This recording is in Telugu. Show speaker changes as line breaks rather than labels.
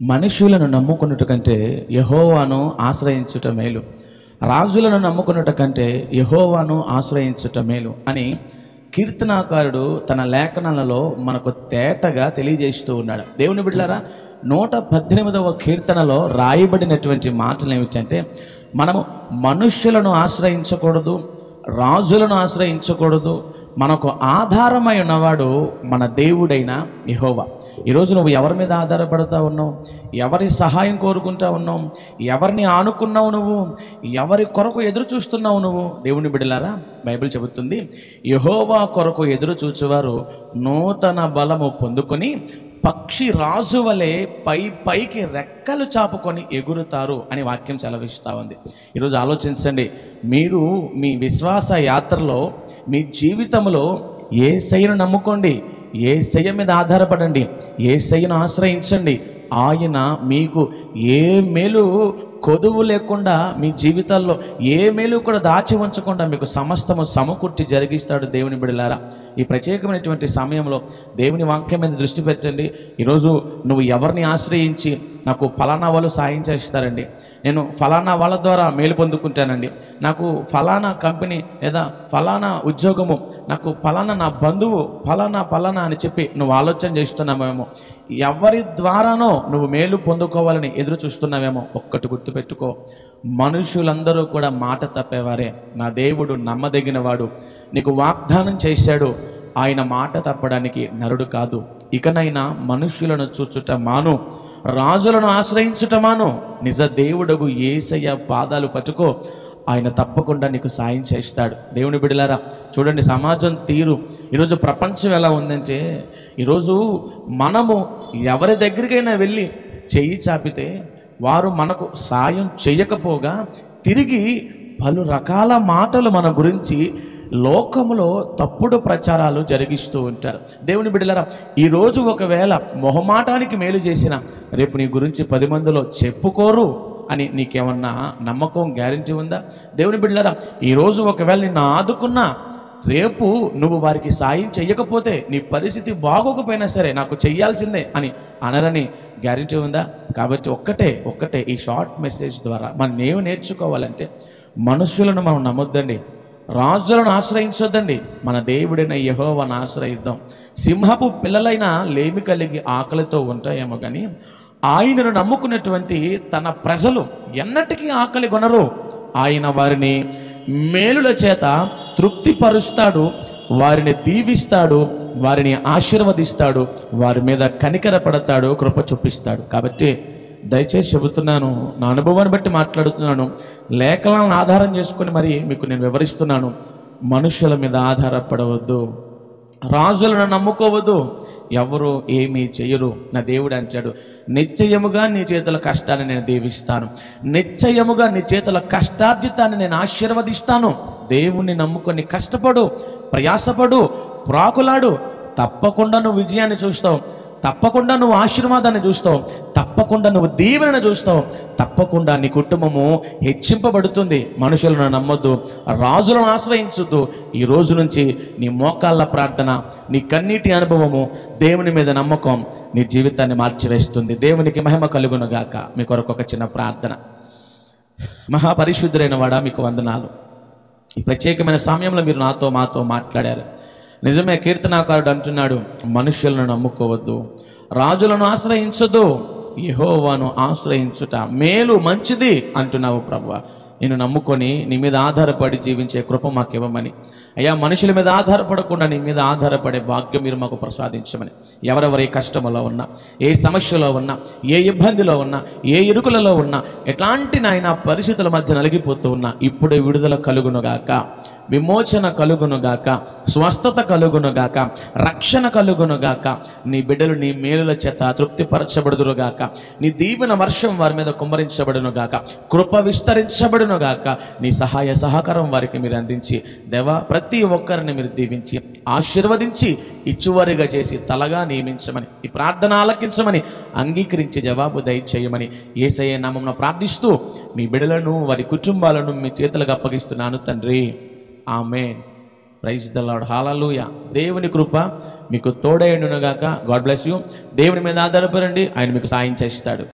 మనుషులను నమ్ముకొనుట కంటే యెహోవాను ఆశ్రయించుట మేలు. రాజులను నమ్ముకొనుట కంటే యెహోవాను ఆశ్రయించుట మేలు అని కీర్తనాకారుడు తన లేఖనాలలో మనకు తేటగా తెలియజేస్తూ ఉన్నాడు. దేవుని బిడ్డలారా, 118వ కీర్తనలో రాయబడినటువంటి మాటలు ఏమిటంటే, మనము మనుష్యులను ఆశ్రయించకూడదు, రాజులను ఆశ్రయించకూడదు. మనకు ఆధారమై ఉన్నవాడు మన దేవుడైన యెహోవా. ఈరోజు నువ్వు ఎవరి మీద ఆధారపడతా ఉన్నావు? ఎవరి సహాయం కోరుకుంటా ఉన్నావు? ఎవరిని ఆనుకున్నావు? నువ్వు ఎవరి కొరకు ఎదురు చూస్తున్నావు? నువ్వు దేవుని బిడ్డలారా, బైబిల్ చెబుతుంది, యెహోవా కొరకు ఎదురు చూచువారు నూతన బలము పొందుకొని పక్షి రాజు వలె పైకి రెక్కలు చాపుకొని ఎగురుతారు అని వాక్యం సెలవిస్తూ ఉంది. ఈరోజు ఆలోచించండి, మీరు మీ విశ్వాస యాత్రలో, మీ జీవితంలో యేసయ్యను నమ్ముకోండి, యేసయ్య మీద ఆధారపడండి, యేసయ్యను ఆశ్రయించండి. ఆయన మీకు ఏ మేలు కొదువు లేకుండా, మీ జీవితాల్లో ఏ మేలు కూడా దాచి ఉంచకుండా మీకు సమస్తము సమకూర్చి జరిగిస్తాడు. దేవుని బిడ్డలారా, ఈ ప్రత్యేకమైనటువంటి సమయంలో దేవుని వాక్యం మీద దృష్టి పెట్టండి. ఈరోజు నువ్వు ఎవరిని ఆశ్రయించి, నాకు ఫలానా వాళ్ళు సాయం చేస్తారండి, నేను ఫలానా వాళ్ళ ద్వారా మేలు పొందుకుంటానండి, నాకు ఫలానా కంపెనీ లేదా ఫలానా ఉద్యోగము, నాకు ఫలానా నా బంధువు ఫలానా అని చెప్పి నువ్వు ఆలోచన చేస్తున్నావేమో, ఎవరి ద్వారానో నువ్వు మేలు పొందుకోవాలని ఎదురు చూస్తున్నావేమో, ఒక్కటి గుర్తుపెట్టుకో, మనుషులందరూ కూడా మాట తప్పేవారే. నా దేవుడు నమ్మదగినవాడు, నీకు వాగ్దానం చేశాడు, ఆయన మాట తప్పడానికి నరుడు కాదు. ఇకనైనా మనుష్యులను చూచుట మాను, రాజులను ఆశ్రయించుట మాను, నిజ దేవుడగు యేసయ్య పాదాలు పట్టుకో, ఆయన తప్పకుండా నీకు సాయం చేస్తాడు. దేవుని బిడ్డలారా, చూడండి సమాజం తీరు, ఈరోజు ప్రపంచం ఎలా ఉందంటే, ఈరోజు మనము ఎవరి దగ్గరికైనా వెళ్ళి చెయ్యి చాపితే వారు మనకు సాయం చేయకపోగా తిరిగి పలు రకాల మాటలు మన గురించి లోకములో తప్పుడు ప్రచారాలు జరిగిస్తూ ఉంటారు. దేవుని బిడ్డలారా, ఈరోజు ఒకవేళ మొహమాటానికి మేలు చేసిన రేపు నీ గురించి 10 మందిలో చెప్పుకోరు అని నీకేమన్నా నమ్మకం, గ్యారెంటీ ఉందా? దేవుని బిడ్డలారా, ఈరోజు ఒకవేళ నిన్ను ఆదుకున్నా రేపు నువ్వు వారికి సాయం చెయ్యకపోతే నీ పరిస్థితి బాగోకపోయినా సరే నాకు చెయ్యాల్సిందే అని అనరని గ్యారెంటీ ఉందా? కాబట్టి ఒక్కటే ఈ షార్ట్ మెసేజ్ ద్వారా మనం ఏమి నేర్చుకోవాలంటే, మనుషులను మనం నమ్మొద్దండి, రాజులను ఆశ్రయించొద్దండి, మన దేవుడైన యెహోవాను ఆశ్రయిద్దాం. సింహపు పిల్లలైన లేమి కలిగి ఆకలితో ఉంటాయేమో కానీ ఆయనను నమ్ముకున్నటువంటి తన ప్రజలు ఎన్నటికీ ఆకలి కొనరు. ఆయన వారిని మేలుల చేత తృప్తిపరుస్తాడు, వారిని దీవిస్తాడు, వారిని ఆశీర్వదిస్తాడు, వారి మీద కనికరపడతాడు, కృప చూపిస్తాడు. కాబట్టి దయచేసి చెబుతున్నాను, నా అనుభవాన్ని బట్టి మాట్లాడుతున్నాను, లేఖనాలను ఆధారం చేసుకుని మరి మీకు నేను వివరిస్తున్నాను. మనుషుల మీద ఆధారపడవద్దు, రాజులను నమ్ముకోవద్దు, ఎవరు ఏమీ చెయ్యరు. నా దేవుడు అంటాడు, నిశ్చయముగా నీ చేతుల కష్టాన్ని నేను దీవిస్తాను, నిశ్చయముగా నీ చేతుల కష్టార్జితాన్ని నేను ఆశీర్వదిస్తాను. దేవుణ్ణి నమ్ముకొని కష్టపడు, ప్రయాసపడు, ప్రాకులాడు, తప్పకుండా నువ్వు విజయాన్ని చూస్తావు, తప్పకుండా నువ్వు ఆశీర్వాదాన్ని చూస్తావు, తప్పకుండా నువ్వు దీవెనను చూస్తావు, తప్పకుండా నీ కుటుంబము హెచ్చింపబడుతుంది. మనుషులను నమ్మొద్దు, రాజులను ఆశ్రయించొద్దు. ఈ రోజు నుంచి నీ మోకాళ్ళ ప్రార్థన, నీ కన్నీటి అనుభవము, దేవుని మీద నమ్మకం నీ జీవితాన్ని మార్చివేస్తుంది. దేవునికి మహిమ కలుగునుగాక. మీ కొరకు ఒక చిన్న ప్రార్థన. మహాపరిశుద్ధుడైన వాడా, మీకు వందనాలు. ఈ ప్రత్యేకమైన సమయంలో మీరు మాతో మాట్లాడారు. నిజమే, కీర్తనాకారుడు అంటున్నాడు, మనుషులను నమ్ముకోవద్దు, రాజులను ఆశ్రయించొద్దు, యెహోవాను ఆశ్రయించుట మేలు, మంచిది అంటున్నావు ప్రభువా. నేను నమ్ముకొని నీ మీద ఆధారపడి జీవించే కృప మాకు ఇవ్వమని అయ్యా. మనుషుల మీద ఆధారపడకుండా నీ మీద ఆధారపడే భాగ్యం మీరు మాకు ప్రసాదించమని. ఎవరెవరు ఏ కష్టంలో ఉన్నా, ఏ సమస్యలో ఉన్నా, ఏ ఇబ్బందిలో ఉన్నా, ఏ ఇరుకులలో ఉన్నా, ఎట్లాంటి నాయన పరిస్థితుల మధ్య నలిగిపోతూ ఉన్నా, ఇప్పుడే విడుదల కలుగునుగాక, విమోచన కలుగునుగాక, స్వస్థత కలుగునుగాక, రక్షణ కలుగునుగాక. నీ బిడ్డలు నీ మేలుల చేత తృప్తిపరచబడుదురుగాక, నీ దీవెన వర్షం వారి మీద కుమ్మరించబడునుగాక, కృప విస్తరించబడునుగాక. నీ సహాయ సహకారం వారికి మీరు అందించి దేవా, ప్రతి ఒక్కరిని మీరు దీవించి ఆశీర్వదించి ఇచ్చువారిగా చేసి తలగా నియమించమని, ఈ ప్రార్థన ఆలకించమని, అంగీకరించి జవాబు దయచేయమని యేసయ్య నామమున ప్రార్థిస్తూ మీ బిడ్డలను, వారి కుటుంబాలను మీ చేతులకు అప్పగిస్తున్నాను తండ్రి. ఆమేన్. Praise the Lord. హల్లెలూయా. దేవుని కృప మీకు తోడైండునుగాక. God bless you. దేవుని మీద ఆధారపడండి, ఆయన మీకు సాయం చేస్తాడు.